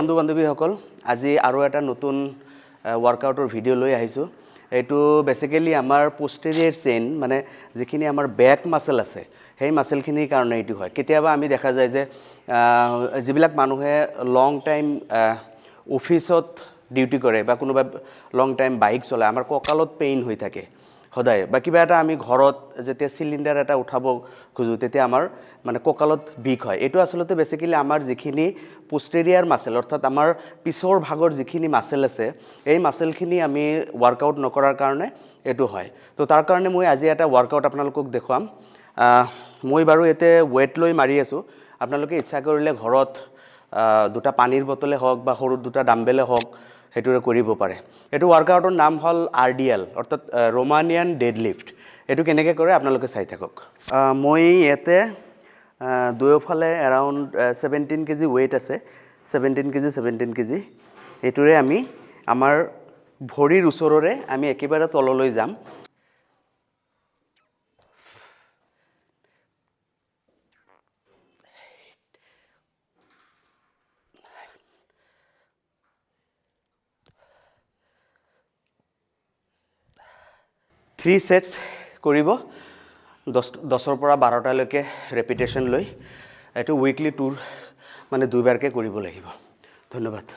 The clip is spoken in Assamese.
বন্ধু বান্ধৱীসকল আজি আৰু এটা নতুন ওয়াৰ্কআউটৰ ভিডিও লৈ আহিছো এটো বেসিক্যালি আমাৰ পোস্টেৰিয়ৰ চেইন মানে যিখিনি আমাৰ ব্যাক মাসল আছে সেই মাসলখিনিৰ কাৰণে এটো হয় কেতিয়াবা আমি দেখা যায় যে যিবিলাক মানুহে লং টাইম অফিসত ডিউটি কৰে বা কোনোবা লং টাইম বাইক চলায় আমাৰ কঁকালত পেইন হৈ থাকে সদায় বা কিবা এটা আমি ঘৰত যেতিয়া সিলিন্ডাৰ এটা উঠাব খুজু তেতিয়া আমাৰ মানে কঁকালত বিষ হয় এটো আসলতে বেসিক্যালি আমাৰ যিখিনি পোস্টেৰিয়ৰ মাসল অৰ্থাৎ আমাৰ পিছৰ ভাগৰ যিখিনি মাসল আছে এই মাসলখিনি আমি ওয়াৰ্কআউট নকৰাৰ কাৰণে এটো হয় তো তাৰ কাৰণে মই আজি এটা ওয়াৰ্কআউট আপোনালোকক দেখুৱাম মই বাৰু এতে ওয়েট লৈ মাৰি আছো আপোনালোকে ইচ্ছা কৰিলে ঘৰত দুটা পানীৰ বটলে হওক বা সৰু দুটা ডাম্বেলে হওক হেতুৰে কৰিব পাৰে এটো ওয়াৰ্কআউটৰ নাম হল আৰডিএল অৰ্থাৎ ৰোমানিয়ান ডেডলিফট এটো কেনেকৈ কৰে আপোনালোকে চাই থাকক মই এতে দুয়োফালে এৰাউণ্ড 17 কেজি ওয়েট আছে 17 কেজি এটোৰে আমি আমাৰ ভৰিৰ ওচৰৰে আমি একেবাৰে তললৈ যাম থ্ৰী সেটস কৰিব 10ৰ পৰা 12টা লৈকে ৰেপিটেশন লৈ এটো উইকলি টুৰ মানে দুইবাৰকে কৰিব লাগিব ধন্যবাদ